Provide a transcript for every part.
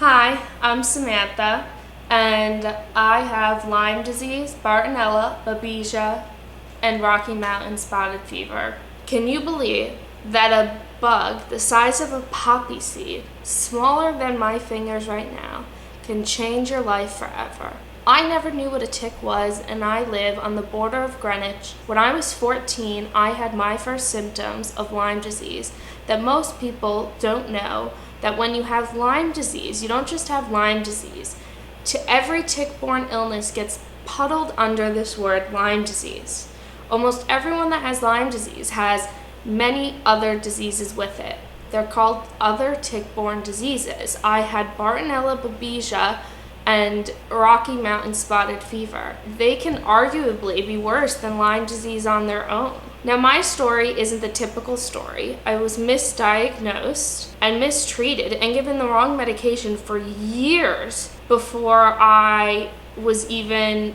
Hi, I'm Samantha, and I have Lyme disease, Bartonella, Babesia, and Rocky Mountain spotted fever. Can you believe that a bug the size of a poppy seed, smaller than my fingers right now, can change your life forever? I never knew what a tick was, and I live on the border of Greenwich. When I was 14, I had my first symptoms of Lyme disease that most people don't know, that when you have Lyme disease, you don't just have Lyme disease. To every tick-borne illness gets puddled under this word Lyme disease. Almost everyone that has Lyme disease has many other diseases with it. They're called other tick-borne diseases. I had Bartonella, Babesia, and Rocky Mountain spotted fever. They can arguably be worse than Lyme disease on their own. Now, my story isn't the typical story. I was misdiagnosed and mistreated and given the wrong medication for years before I was even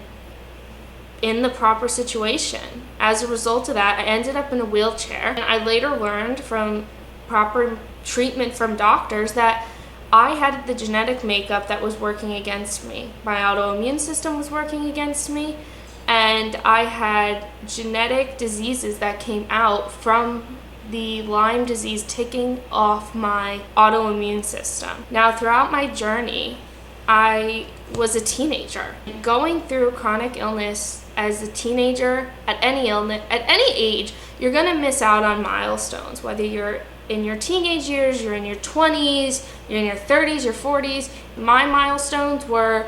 in the proper situation. As a result of that, I ended up in a wheelchair, and I later learned from proper treatment from doctors that I had the genetic makeup that was working against me. My autoimmune system was working against me, and I had genetic diseases that came out from the Lyme disease ticking off my autoimmune system. Now, throughout my journey, I was a teenager. Going through chronic illness as a teenager, at any age, you're gonna miss out on milestones, whether you're in your teenage years, you're in your 20s, you're in your 30s, your 40s. My milestones were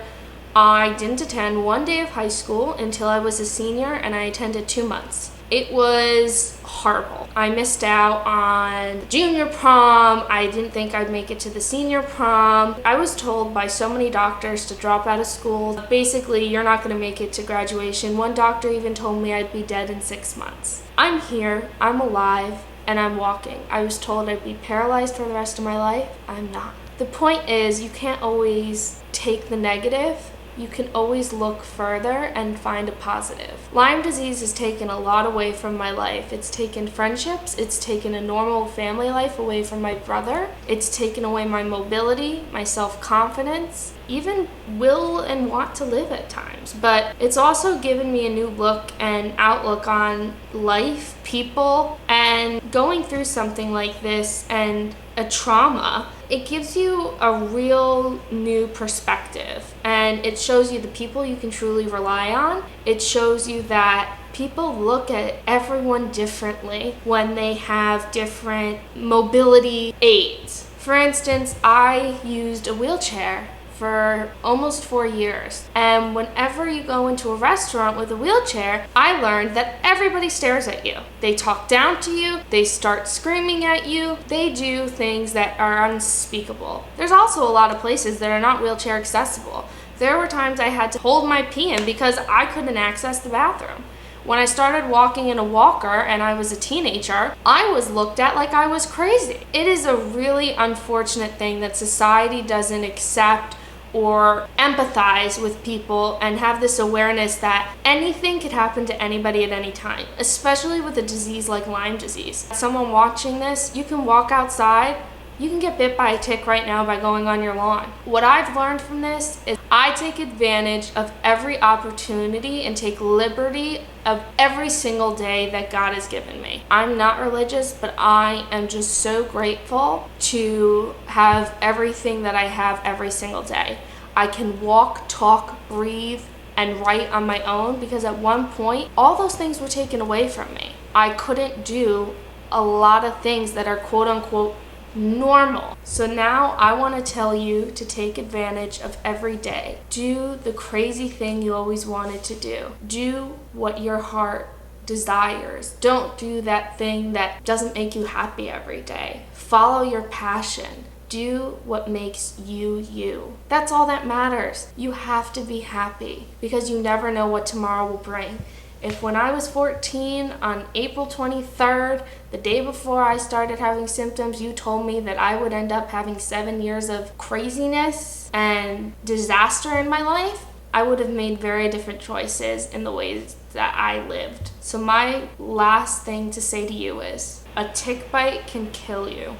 I didn't attend one day of high school until I was a senior, and I attended 2 months. It was horrible. I missed out on junior prom. I didn't think I'd make it to the senior prom. I was told by so many doctors to drop out of school. Basically, you're not gonna make it to graduation. One doctor even told me I'd be dead in 6 months. I'm here, I'm alive, and I'm walking. I was told I'd be paralyzed for the rest of my life. I'm not. The point is, you can't always take the negative. You can always look further and find a positive. Lyme disease has taken a lot away from my life. It's taken friendships. It's taken a normal family life away from my brother. It's taken away my mobility, my self-confidence, even will and want to live at times. But it's also given me a new look and outlook on life, people, and going through something like this and a trauma, it gives you a real new perspective, and it shows you the people you can truly rely on. It shows you that people look at everyone differently when they have different mobility aids. For instance, I used a wheelchair for almost 4 years. And whenever you go into a restaurant with a wheelchair, I learned that everybody stares at you. They talk down to you, they start screaming at you, they do things that are unspeakable. There's also a lot of places that are not wheelchair accessible. There were times I had to hold my pee in because I couldn't access the bathroom. When I started walking in a walker and I was a teenager, I was looked at like I was crazy. It is a really unfortunate thing that society doesn't accept or empathize with people and have this awareness that anything could happen to anybody at any time, especially with a disease like Lyme disease. Someone watching this, you can walk outside, you can get bit by a tick right now by going on your lawn. What I've learned from this is I take advantage of every opportunity and take liberty of every single day that God has given me. I'm not religious, but I am just so grateful to have everything that I have every single day. I can walk, talk, breathe, and write on my own because at one point, all those things were taken away from me. I couldn't do a lot of things that are quote unquote normal. So now I want to tell you to take advantage of every day. Do the crazy thing you always wanted to do. Do what your heart desires. Don't do that thing that doesn't make you happy every day. Follow your passion. Do what makes you you. That's all that matters. You have to be happy because you never know what tomorrow will bring. If when I was 14, on April 23rd, the day before I started having symptoms, you told me that I would end up having 7 years of craziness and disaster in my life, I would have made very different choices in the ways that I lived. So my last thing to say to you is, a tick bite can kill you.